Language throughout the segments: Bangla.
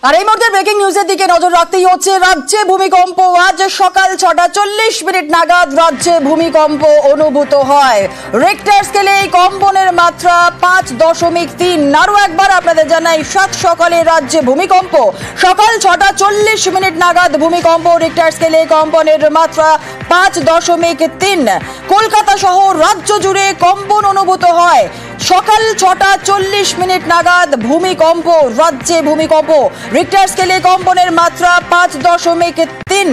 আর এই মুহূর্তে ব্রেকিং নিউজের দিকে নজর রাখতেই হচ্ছে। রাজ্যে ভূমিকম্প। আজ সকাল 6টা 40 মিনিট নাগাদ রাজ্যে ভূমিকম্প অনুভূত হয়। রিক্টার স্কেলে এই কম্পনের মাত্রা 5.3। আরো একবার আপনাদের জানাই, সাত সকালে রাজ্যে ভূমিকম্প। সকাল 6টা 40 মিনিট নাগাদ ভূমিকম্প। রিক্টার স্কেলে কম্পনের মাত্রা 5.3। কলকাতা সহ রাজ্য জুড়ে কম্পন অনুভূত হয়। সকাল 6টা 40 মিনিট নাগাদ ভূমিকম্প। রাজ্যে ভূমিকম্প। রিক্টার স্কেলে কম্পনের মাত্রা 5.3।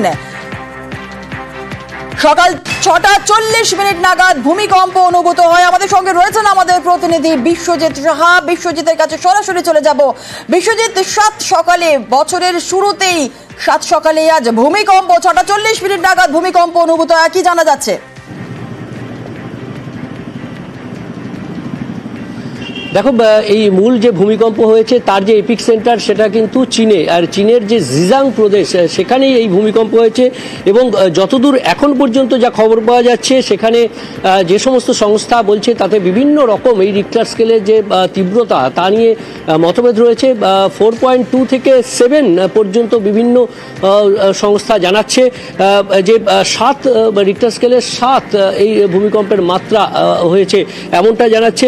সকাল 6টা 40 মিনিট নাগাদ ভূমিকম্প অনুভূত হয়। আমাদের সঙ্গে রয়েছেন আমাদের প্রতিনিধি বিশ্বজিৎ সাহা। বিশ্বজিতের কাছে সরাসরি চলে যাব। বিশ্বজিৎ, সাত সকালে, বছরের শুরুতেই সাত সকালে আজ ভূমিকম্প। 6টা 40 মিনিট নাগাদ ভূমিকম্প অনুভূত হয়, কি জানা যাচ্ছে? দেখো, এই মূল যে ভূমিকম্প হয়েছে তার যে এপিক সেন্টার সেটা কিন্তু চীনে, আর চীনের যে জিজাং প্রদেশ সেখানেই এই ভূমিকম্প হয়েছে। এবং যতদূর এখন পর্যন্ত যা খবর পাওয়া যাচ্ছে, সেখানে যে সমস্ত সংস্থা বলছে তাতে বিভিন্ন রকম এই রিক্টার স্কেলের যে তীব্রতা তা নিয়ে মতভেদ রয়েছে। 4.2 থেকে 7 পর্যন্ত বিভিন্ন সংস্থা জানাচ্ছে যে 7 রিক্টার স্কেলের 7 এই ভূমিকম্পের মাত্রা হয়েছে, এমনটা জানাচ্ছে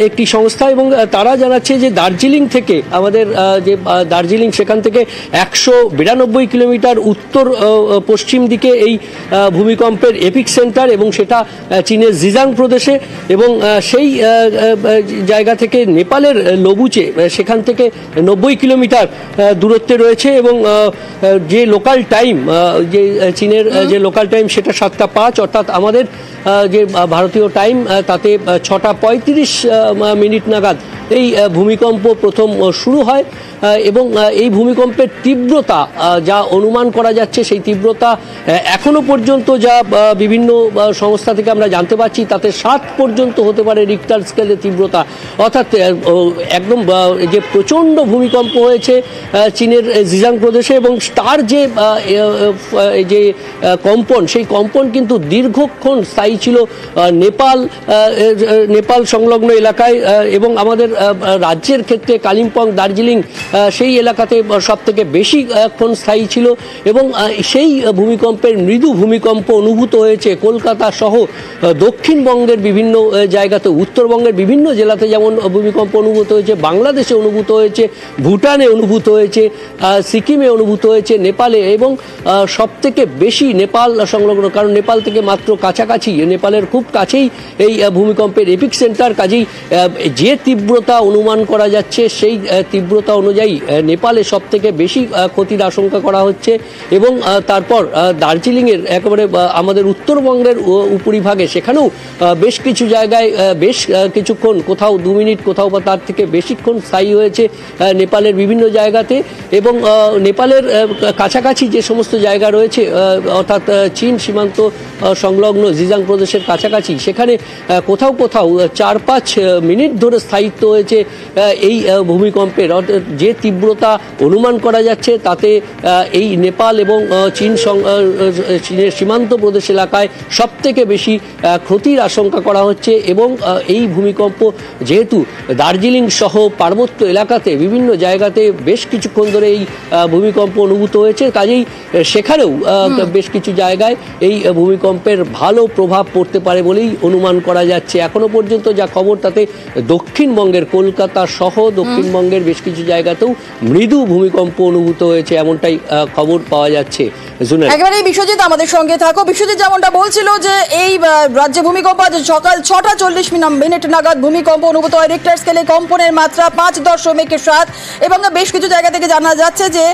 একটি সংস্থা। এবং তারা জানাচ্ছে যে দার্জিলিং থেকে, আমাদের যে দার্জিলিং, সেখান থেকে 192 কিলোমিটার উত্তর পশ্চিম দিকে এই ভূমিকম্পের এপিক সেন্টার, এবং সেটা চীনের জিজাং প্রদেশে। এবং সেই জায়গা থেকে নেপালের লবুচে, সেখান থেকে 90 কিলোমিটার দূরত্বে রয়েছে। এবং যে লোকাল টাইম, যে চীনের যে লোকাল টাইম, সেটা 7টা 5, অর্থাৎ আমাদের যে ভারতীয় টাইম তাতে 6টা 35 মিনিট নাগাদ এই ভূমিকম্প প্রথম শুরু হয়। এবং এই ভূমিকম্পের তীব্রতা যা অনুমান করা যাচ্ছে, সেই তীব্রতা এখনো পর্যন্ত যা বিভিন্ন সংস্থা থেকে আমরা জানতে পারছি, তাতে 7 পর্যন্ত হতে পারে রিক্টার স্কেলের তীব্রতা। অর্থাৎ একদম যে প্রচণ্ড ভূমিকম্প হয়েছে চীনের জিজাং প্রদেশে, এবং তার যে কম্পন, সেই কম্পন কিন্তু দীর্ঘক্ষণ স্থায়ী ছিল নেপাল সংলগ্ন এলাকায়। এবং আমাদের রাজ্যের ক্ষেত্রে কালিম্পং, দার্জিলিং, সেই এলাকাতে সব থেকে বেশিক্ষণ স্থায়ী ছিল। এবং সেই ভূমিকম্পের মৃদু ভূমিকম্প অনুভূত হয়েছে কলকাতা সহ দক্ষিণবঙ্গের বিভিন্ন জায়গাতে, উত্তরবঙ্গের বিভিন্ন জেলাতে যেমন ভূমিকম্প অনুভূত হয়েছে, বাংলাদেশে অনুভূত হয়েছে, ভুটানে অনুভূত হয়েছে, সিকিমে অনুভূত হয়েছে, নেপালে, এবং সব থেকে বেশি নেপাল সংলগ্ন, কারণ নেপাল থেকে মাত্র কাছাকাছি, নেপালের খুব কাছেই এই ভূমিকম্পের এপিক সেন্টার। কাজেই যে তীব্রতা অনুমান করা যাচ্ছে, সেই তীব্রতা অনুযায়ী নেপালে সব থেকে বেশি ক্ষতির আশঙ্কা করা হচ্ছে। এবং তারপর দার্জিলিংয়ের একেবারে আমাদের উত্তরবঙ্গের উপরিভাগে, সেখানেও বেশ কিছু জায়গায় বেশ কিছুক্ষণ, কোথাও 2 মিনিট, কোথাও বা তার থেকে বেশিক্ষণ স্থায়ী হয়েছে নেপালের বিভিন্ন জায়গাতে। এবং নেপালের কাছাকাছি যে সমস্ত জায়গা রয়েছে, অর্থাৎ চীন সীমান্ত সংলগ্ন জিজাং প্রদেশের কাছাকাছি, সেখানে কোথাও কোথাও 4-5 মিনিট ধরে স্থায়িত্ব হয়েছে এই ভূমিকম্পের। যে তীব্রতা অনুমান করা যাচ্ছে, তাতে এই নেপাল এবং চীনের সীমান্ত প্রদেশ এলাকায় সব থেকে বেশি ক্ষতির আশঙ্কা করা হচ্ছে। এবং এই ভূমিকম্প যেহেতু দার্জিলিং সহ পার্বত্য এলাকাতে বিভিন্ন জায়গাতে বেশ কিছুক্ষণ ধরে এই ভূমিকম্প অনুভূত হয়েছে, কাজেই সেখানেও বেশ কিছু জায়গায় এই ভূমিকম্পের ভালো প্রভাব পড়তে পারে বলেই অনুমান করা যাচ্ছে। এখনো পর্যন্ত যা খবর, তাতে দক্ষিণবঙ্গের কলকাতা সহ দক্ষিণবঙ্গের বেশ কিছু জায়গাতেও মৃদু ভূমিকম্প অনুভূত হয়েছে, এমনটাই খবর পাওয়া যাচ্ছে। একেবারে বিশ্বজিৎ আমাদের সঙ্গে থাকো। বিশ্বজিৎ যেমনটা বলছিল যে এই রাজ্যে ভূমিকম্প আজ সকাল 6টা 40 মিনিট নাগাদ ভূমিকম্প অনুভূত হয়। রিক্টার স্কেলে কম্পনের মাত্রা 5.7। এবং বেশ কিছু জায়গা থেকে জানা যাচ্ছে যে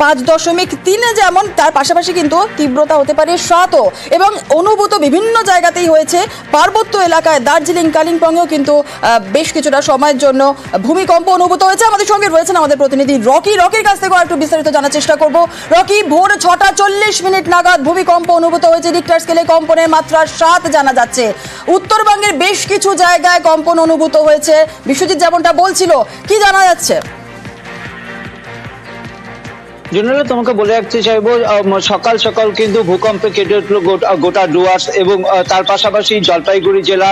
5.3 যেমন, তার পাশাপাশি কিন্তু তীব্রতা হতে পারে 7ও। এবং অনুভূত বিভিন্ন জায়গাতেই হয়েছে। পার্বত্য এলাকায় দার্জিলিং, কালিম্পংয়েও কিন্তু বেশ কিছুটা সময়ের জন্য ভূমিকম্প অনুভূত হয়েছে। আমাদের সঙ্গে রয়েছেন আমাদের প্রতিনিধি রকির কাছ থেকে একটু বিস্তারিত জানার চেষ্টা করব। রকি, ভোর 6টা 40 মিনিট নাগাদ ভূমিকম্প অনুভূত হয়েছে। রিক্টার স্কেলে কম্পনের মাত্রা 7 জানা যাচ্ছে। উত্তরবঙ্গের বেশ কিছু জায়গায় কম্পন অনুভূত হয়েছে। বিশ্বজিৎ যেমনটা বলছিল, কি জানা যাচ্ছে? জেনারেল তোমাকে বলে রাখতে চাইবো, সকাল সকাল কিন্তু ভূকম্পে কেটে উঠলো গোটা ডুয়ার্স এবং তার পাশাপাশি জলপাইগুড়ি জেলা,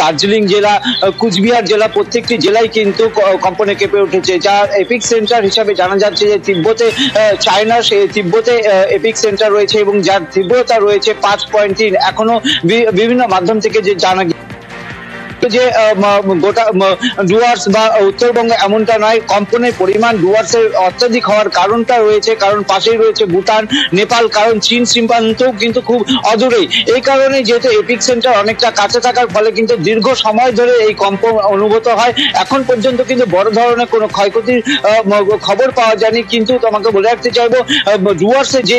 দার্জিলিং জেলা, কুচবিহার জেলা, প্রত্যেকটি জেলায় কিন্তু কম্পনে কেঁপে উঠেছে। যার এপিক সেন্টার হিসাবে জানা যাচ্ছে যে তিব্বতে, চায়নার সেই তিব্বতে এপিক সেন্টার রয়েছে এবং যার তীব্রতা রয়েছে 5.3। এখনো বিভিন্ন মাধ্যম থেকে যে জানা যে গোটা ডুয়ার্স বা উত্তরবঙ্গে এমনটা নয়, কম্পনের পরিমাণ ডুয়ার্সের অত্যাধিক হওয়ার কারণটা রয়েছে, কারণ পাশেই রয়েছে ভুটান, নেপাল, কারণ চীন সীমান্তও কিন্তু খুব অদূরেই। এই কারণে যেহেতু এপিক সেন্টার অনেকটা কাছে থাকার ফলে কিন্তু দীর্ঘ সময় ধরে এই কম্পন অনুভূত হয়। এখন পর্যন্ত কিন্তু বড় ধরনের কোনো ক্ষয়ক্ষতির খবর পাওয়া যায়নি, কিন্তু তোমাকে বলে রাখতে চাইবো ডুয়ার্সে যে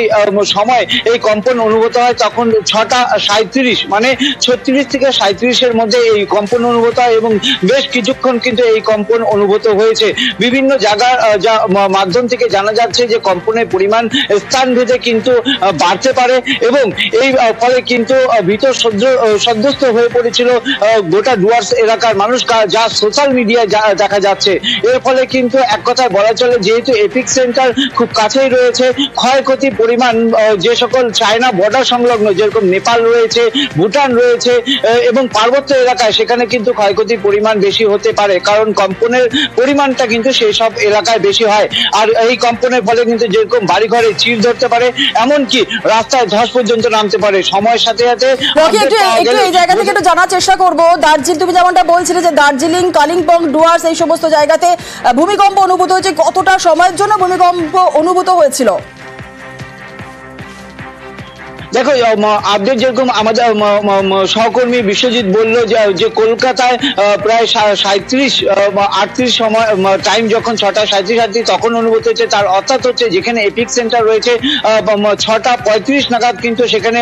সময় এই কম্পন অনুভূত হয় তখন 6:37, মানে 36 থেকে 37-এর মধ্যে এই কম্পন অনুভূত হয় এবং বেশ কিছুক্ষণ কিন্তু এই কম্পন অনুভূত হয়েছে। বিভিন্ন জায়গার যা মাধ্যম থেকে জানা যাচ্ছে যে কম্পনের পরিমাণ স্থান ভেদে কিন্তু বাড়তে পারে এবং এই ফলে কিন্তু ভীত সন্ত্রস্ত হয়ে পড়েছিল গোটা ডুয়ার্স এলাকার মানুষ, যা সোশ্যাল মিডিয়ায় দেখা যাচ্ছে। এর ফলে কিন্তু এক কথায় বলা চলে, যেহেতু এপিক সেন্টার খুব কাছেই রয়েছে, ক্ষয়ক্ষতির পরিমাণ যে সকল চায়না বর্ডার সংলগ্ন, যেরকম নেপাল রয়েছে, ভুটান রয়েছে এবং পার্বত্য এলাকায়, সেখানে কিন্তু ক্ষয়ক্ষতির পরিমাণ বেশি হতে পারে, কারণ কম্পনের পরিমাণটা কিন্তু সেই সব এলাকায় বেশি হয়। আর এই কম্পনের ফলে কিন্তু যেরকম বাড়িঘরে চির ধরতে পারে, এমনকি রাস্তায় ধস পর্যন্ত নামতে পারে। সময়ের সাথে সাথে এই জায়গা থেকে একটু জানার চেষ্টা করবো, দার্জিলিং, তুমি যেমনটা বলছিলে যে দার্জিলিং, কালিম্পং, ডুয়ার্স এই সমস্ত জায়গাতে ভূমিকম্প অনুভূত হয়েছে, কতটা সময়ের জন্য ভূমিকম্প অনুভূত হয়েছিল? দেখো, আপডেট যেরকম আমাদের সহকর্মী বিশ্বজিৎ বলল যে কলকাতায় প্রায় 37-38 সময় টাইম, যখন 6:37 তখন অনুভূত হচ্ছে। তার অর্থাৎ হচ্ছে যেখানে এপিক সেন্টার রয়েছে 6:35 নাগাদ কিন্তু সেখানে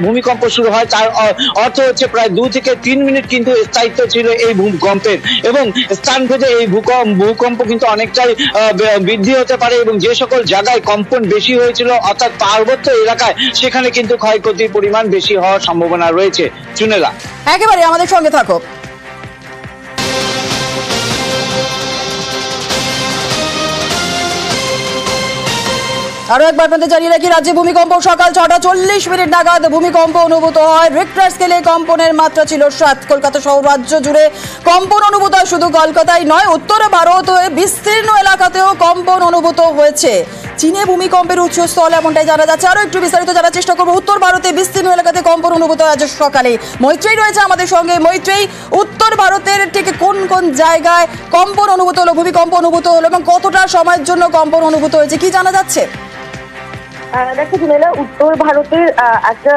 ভূমিকম্প শুরু হয়। তার অর্থ হচ্ছে প্রায় 2 থেকে 3 মিনিট কিন্তু স্থায়িত্ব ছিল এই ভূকম্পের এবং স্থানভেদে এই ভূকম্প কিন্তু অনেকটাই বৃদ্ধি হতে পারে এবং যে সকল জায়গায় কম্পন বেশি হয়েছিল, অর্থাৎ পার্বত্য এলাকায়, সেখানে কিন্তু ক্ষয়ক্ষতির পরিমাণ বেশি হওয়ার সম্ভাবনা রয়েছে। চুনেলা, একেবারে আমাদের সঙ্গে থাকো। আরো একবার আপনাদের জানিয়ে রাখি, রাজ্যে ভূমিকম্প সকাল 6:40 নাগাদ ভূমিকম্প অনুভূত হয়। রিক্টার স্কেলে কম্পনের মাত্রা ছিল 7। কলকাতা সহ রাজ্য জুড়ে কম্পন অনুভূত হয়। শুধু কলকাতায় নয়, উত্তর ভারত বিস্তীর্ণ এলাকাতেও কম্পন অনুভূত হয়েছে। চীনে ভূমিকম্পের উৎসস্থল এমনটাই জানা যাচ্ছে। আরো একটু বিস্তারিত জানার চেষ্টা করবো। উত্তর ভারতে বিস্তীর্ণ এলাকাতে কম্পন অনুভূত হয় আজ সকালে। মৈত্রেয়ী রয়েছে আমাদের সঙ্গে। মৈত্রেয়ী, উত্তর ভারতের ঠিক কোন কোন জায়গায় কম্পন অনুভূত হলো, ভূমিকম্প অনুভূত হলো এবং কতটা সময়ের জন্য কম্পন অনুভূত হয়েছে, কি জানা যাচ্ছে? দেখো জুনেলা, উত্তর ভারতের একটা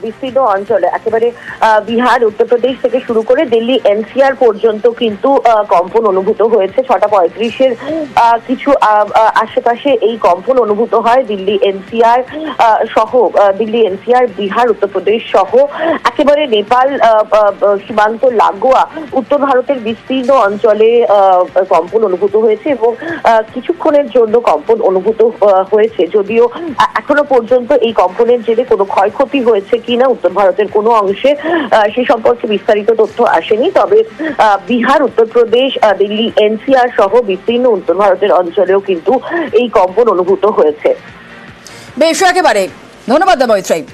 বিস্তৃত অঞ্চলে একেবারে বিহার, উত্তরপ্রদেশ থেকে শুরু করে দিল্লি এনসিআর পর্যন্ত কিন্তু কম্পন অনুভূত হয়েছে। 6:35-এর কিছু আশেপাশে এই কম্পন অনুভূত হয়। দিল্লি এনসিআর সহ, দিল্লি এনসিআর, বিহার, উত্তরপ্রদেশ সহ একেবারে নেপাল সীমান্ত লাগোয়া উত্তর ভারতের বিস্তীর্ণ অঞ্চলে কম্পন অনুভূত হয়েছে এবং কিছুক্ষণের জন্য কম্পন অনুভূত হয়েছে। যদিও এখনো পর্যন্ত এই কম্পনের জেরে কোনো ক্ষয়ক্ষতি হয়েছে কিনা উত্তর ভারতের কোনো অংশে সে সম্পর্কে বিস্তারিত তথ্য আসেনি। তবে বিহার, উত্তরপ্রদেশ, দিল্লি এনসিআর সহ বিস্তীর্ণ উত্তর ভারতের অঞ্চলেও কিন্তু এই কম্পন অনুভূত হয়েছে। বেশ, একেবারে ধন্যবাদ মৈত্রেয়ী।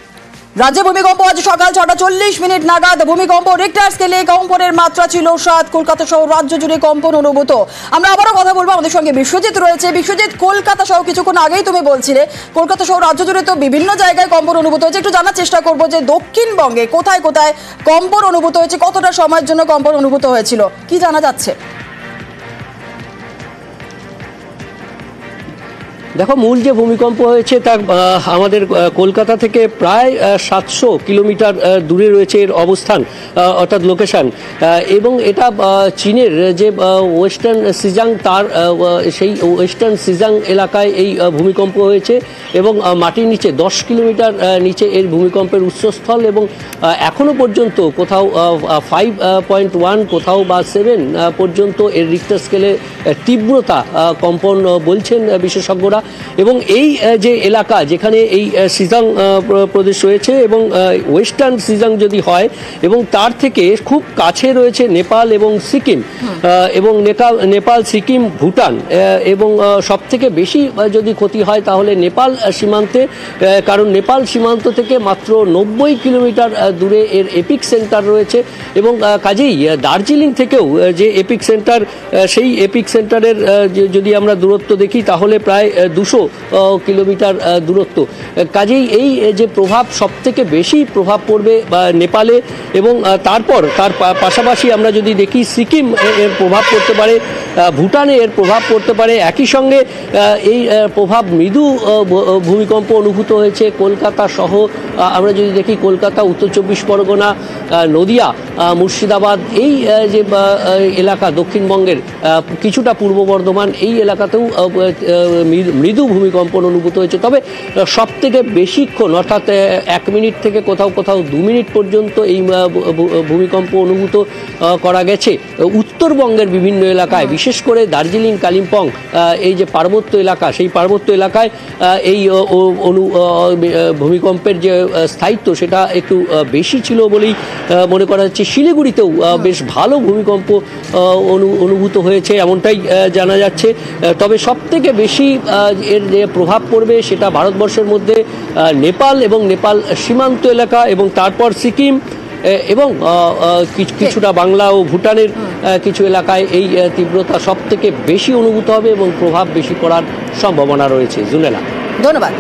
রাজ্যে ভূমিকম্প আজ সকাল 6:40 নাগাদ ভূমিকম্প। রিক্টার স্কেলে কম্পনের মাত্রা ছিল 7। কলকাতা সহ রাজ্য জুড়ে কম্পন অনুভূত। আমরা আবারও কথা বলবো, আমাদের সঙ্গে বিশ্বজিৎ রয়েছে। বিশ্বজিৎ, কলকাতা সহ কিছুক্ষণ আগেই তুমি বলছিলে কলকাতা সহ রাজ্য জুড়ে তো বিভিন্ন জায়গায় কম্পন অনুভূত হয়েছে। একটু জানার চেষ্টা করবো যে দক্ষিণবঙ্গে কোথায় কোথায় কম্পন অনুভূত হয়েছে, কতটা সময়ের জন্য কম্পন অনুভূত হয়েছিল, কি জানা যাচ্ছে? দেখো, মূল যে ভূমিকম্প হয়েছে তা আমাদের কলকাতা থেকে প্রায় 700 কিলোমিটার দূরে রয়েছে এর অবস্থান, অর্থাৎ লোকেশন, এবং এটা চীনের যে ওয়েস্টার্ন সিজাং, তার সেই ওয়েস্টার্ন সিজাং এলাকায় এই ভূমিকম্প হয়েছে এবং মাটির নিচে 10 কিলোমিটার নিচে এর ভূমিকম্পের উৎসস্থল এবং এখনো পর্যন্ত কোথাও 5.1, কোথাও বা 7 পর্যন্ত এর রিক্টার স্কেলে তীব্রতা কম্পন বলছেন বিশেষজ্ঞরা। ত্রিপুরা এবং এই যে এলাকা যেখানে এই সিজাং প্রদেশ রয়েছে এবং ওয়েস্টার্ন সিজাং যদি হয় এবং তার থেকে খুব কাছে রয়েছে নেপাল এবং সিকিম এবং নেপাল সিকিম ভুটান এবং সব থেকে বেশি যদি ক্ষতি হয় তাহলে নেপাল সীমান্তে, কারণ নেপাল সীমান্ত থেকে মাত্র 90 কিলোমিটার দূরে এর এপিক সেন্টার রয়েছে এবং কাজেই দার্জিলিং থেকেও যে এপিক সেন্টার, সেই এপিক সেন্টারের যদি আমরা দূরত্ব দেখি তাহলে প্রায় 200 কিলোমিটার দূরত্ব। কাজেই এই যে প্রভাব, সব থেকে বেশি প্রভাব পড়বে নেপালে এবং তারপর তার পাশাপাশি আমরা যদি দেখি সিকিম এর প্রভাব পড়তে পারে, ভুটানে এর প্রভাব পড়তে পারে। একই সঙ্গে এই প্রভাব মৃদু ভূমিকম্প অনুভূত হয়েছে কলকাতা সহ, আমরা যদি দেখি কলকাতা, উত্তর চব্বিশ পরগনা, নদিয়া, মুর্শিদাবাদ, এই যে এলাকা দক্ষিণবঙ্গের কিছুটা পূর্ব বর্ধমান, এই এলাকাতেও মৃদু ভূমিকম্পন অনুভূত হয়েছে। তবে সব থেকে বেশিক্ষণ অর্থাৎ 1 মিনিট থেকে কোথাও কোথাও 2 মিনিট পর্যন্ত এই ভূমিকম্প অনুভূত করা গেছে উত্তরবঙ্গের বিভিন্ন এলাকায়, বিশেষ করে দার্জিলিং, কালিম্পং, এই যে পার্বত্য এলাকা, সেই পার্বত্য এলাকায় এই ভূমিকম্পের যে স্থায়িত্ব সেটা একটু বেশি ছিল বলেই মনে করা হচ্ছে। শিলিগুড়িতেও বেশ ভালো ভূমিকম্প অনুভূত হয়েছে এমনটাই জানা যাচ্ছে। তবে সব থেকে বেশি এর যে প্রভাব পড়বে সেটা ভারতবর্ষের মধ্যে নেপাল এবং নেপাল সীমান্ত এলাকা এবং তারপর সিকিম এবং কিছুটা বাংলা ও ভুটানের কিছু এলাকায় এই তীব্রতা সব থেকে বেশি অনুভূত হবে এবং প্রভাব বেশি পড়ার সম্ভাবনা রয়েছে। জুনেলা, ধন্যবাদ।